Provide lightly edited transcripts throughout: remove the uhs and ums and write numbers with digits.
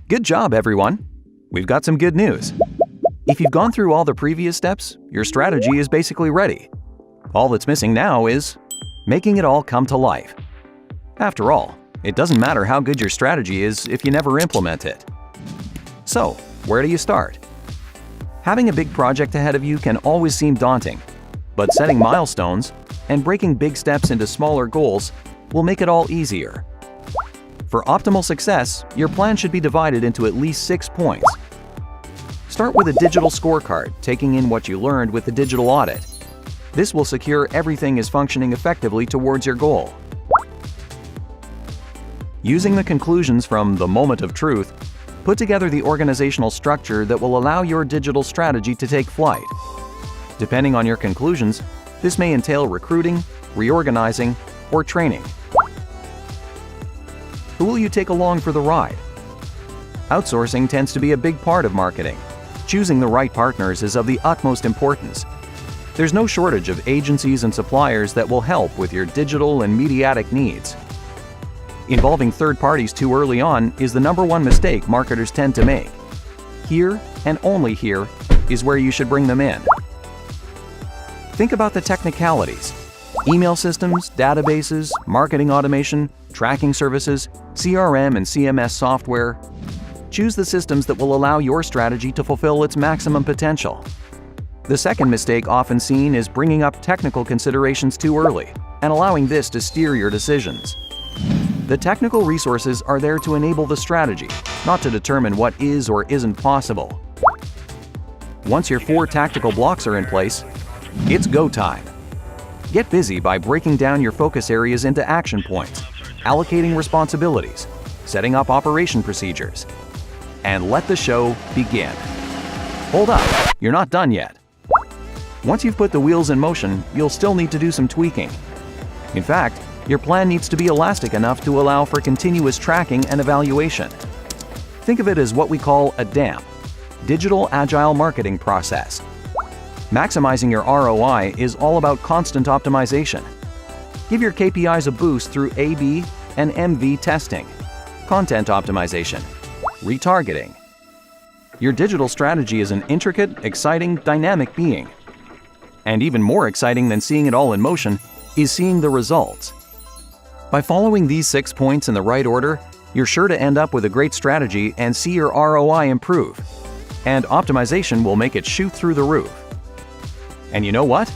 Good job, everyone! We've got some good news. If you've gone through all the previous steps, your strategy is basically ready. All that's missing now is making it all come to life. After all, it doesn't matter how good your strategy is if you never implement it. So, where do you start? Having a big project ahead of you can always seem daunting, but setting milestones and breaking big steps into smaller goals will make it all easier. For optimal success, your plan should be divided into at least 6 points. Start with a digital scorecard, taking in what you learned with the digital audit. This will secure everything is functioning effectively towards your goal. Using the conclusions from the moment of truth, put together the organizational structure that will allow your digital strategy to take flight. Depending on your conclusions, this may entail recruiting, reorganizing, or training. Who will you take along for the ride? Outsourcing tends to be a big part of marketing. Choosing the right partners is of the utmost importance. There's no shortage of agencies and suppliers that will help with your digital and mediatic needs. Involving third parties too early on is the #1 mistake marketers tend to make. Here, and only here, is where you should bring them in. Think about the technicalities. Email systems, databases, marketing automation, tracking services, CRM and CMS software. Choose the systems that will allow your strategy to fulfill its maximum potential. The second mistake often seen is bringing up technical considerations too early and allowing this to steer your decisions. The technical resources are there to enable the strategy, not to determine what is or isn't possible. Once your 4 tactical blocks are in place, it's go time. Get busy by breaking down your focus areas into action points, allocating responsibilities, setting up operation procedures, and let the show begin. Hold up, you're not done yet. Once you've put the wheels in motion, you'll still need to do some tweaking. In fact, your plan needs to be elastic enough to allow for continuous tracking and evaluation. Think of it as what we call a DAMP, Digital Agile Marketing Process. Maximizing your ROI is all about constant optimization. Give your KPIs a boost through A/B and MV testing, content optimization, retargeting. Your digital strategy is an intricate, exciting, dynamic being. And even more exciting than seeing it all in motion is seeing the results. By following these 6 points in the right order, you're sure to end up with a great strategy and see your ROI improve. And optimization will make it shoot through the roof. And you know what?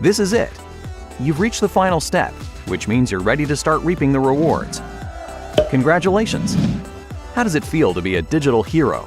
This is it. You've reached the final step, which means you're ready to start reaping the rewards. Congratulations! How does it feel to be a digital hero?